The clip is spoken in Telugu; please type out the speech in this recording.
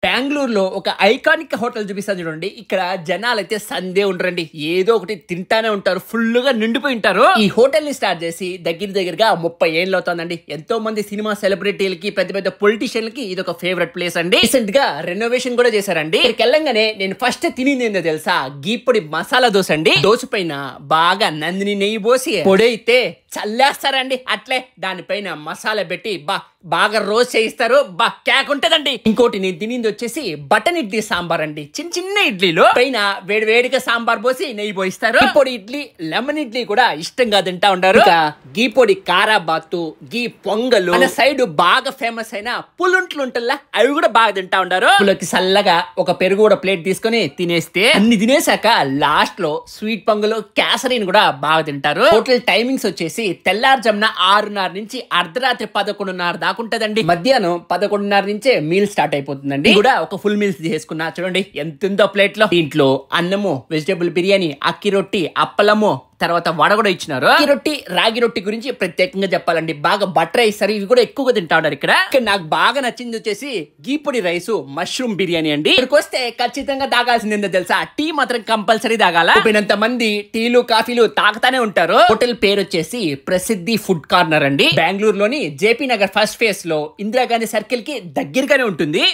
బెంగళూరులో ఒక ఐకానిక్ హోటల్ చూపిస్తాను చూడండి. ఇక్కడ జనాలు అయితే సందే ఉండరండి, ఏదో ఒకటి తింటానే ఉంటారు, ఫుల్ గా నిండిపోయి ఉంటారు. ఈ హోటల్ ని స్టార్ట్ చేసి దగ్గరగా 30 ఏళ్ళు అవుతుందండి. ఎంతో మంది సినిమా సెలబ్రిటీలకి, పెద్ద పెద్ద పొలిటీషియన్లకి ఇది ఒక ఫేవరెట్ ప్లేస్ అండి. రీసెంట్ గా రెనోవేషన్ కూడా చేశారండి. ఇక్కడికి వెళ్ళంగానే నేను ఫస్ట్ తినింది ఏందో తెలుసా? గీపొడి మసాలా దోశ అండి. దోశ పైన బాగా నందిని నెయ్యి పోసి పొడి అయితే చల్లేస్తారండి. అట్లే దానిపైన మసాలా పెట్టి బాగా రోస్ట్ చేయిస్తారు. క్యాక్ ఉంటదండి. ఇంకోటి నేను తినింది వచ్చేసి బటన్ ఇడ్లీ సాంబార్ అండి. చిన్న చిన్న ఇడ్లీలో పైన వేడిగా సాంబార్ పోసి నెయ్యి పోయిస్తారు. గీ పొడి ఇడ్లీ, లెమన్ ఇడ్లీ కూడా ఇష్టంగా తింటా ఉంటారు. గీ పొడి కారాబాతు, గీ పొంగలు, మన సైడ్ బాగా ఫేమస్ అయిన పులుంట్లు ఉంటల్లా అవి కూడా బాగా తింటా ఉంటారు. పులకి చల్లగా ఒక పెరుగు కూడా ప్లేట్ తీసుకొని తినేస్తే, అన్ని తినేసాక లాస్ట్ లో స్వీట్ పొంగలు, కేసరీని కూడా బాగా తింటారు. హోటల్ టైమింగ్స్ వచ్చేసి తెల్లారుజామున 6:30 నుంచి అర్ధరాత్రి 11:30 దాకా ఉంటదండి. మధ్యాహ్నం 11:30 నుంచే మీల్ స్టార్ట్ అయిపోతుందండి. కూడా ఒక ఫుల్ మీల్స్ చేసుకున్నా చూడండి ఎంత ఉందో ప్లేట్ లో. దీంట్లో అన్నము, వెజిటేబుల్ బిర్యానీ, అక్కి రొట్టి, అప్పలము, తర్వాత వడ కూడా ఇచ్చినారు. అక్కి రొట్టి, రాగి రొట్టి గురించి ప్రత్యేకంగా చెప్పాలండి. బాగా బటర్ వేస్తారు, ఇవి కూడా ఎక్కువగా తింటా ఉన్నారు ఇక్కడ. నాకు బాగా నచ్చింది వచ్చేసి గీపొడి రైస్, మష్రూమ్ బిర్యానీ అండి. ఇక్కడికి వస్తే ఖచ్చితంగా తాగాల్సింది ఏందో తెలుసా? టీ మాత్రం కంపల్సరీ తాగాల. పోయినంత మంది టీలు, కాఫీలు తాగుతానే ఉంటారు. హోటల్ పేరు వచ్చేసి ప్రసిద్ధి ఫుడ్ కార్నర్ అండి. బెంగళూరులోని జేపీ నగర్ ఫస్ట్ ఫేస్ లో ఇందిరాగాంధీ సర్కిల్ కి దగ్గరగానే ఉంటుంది.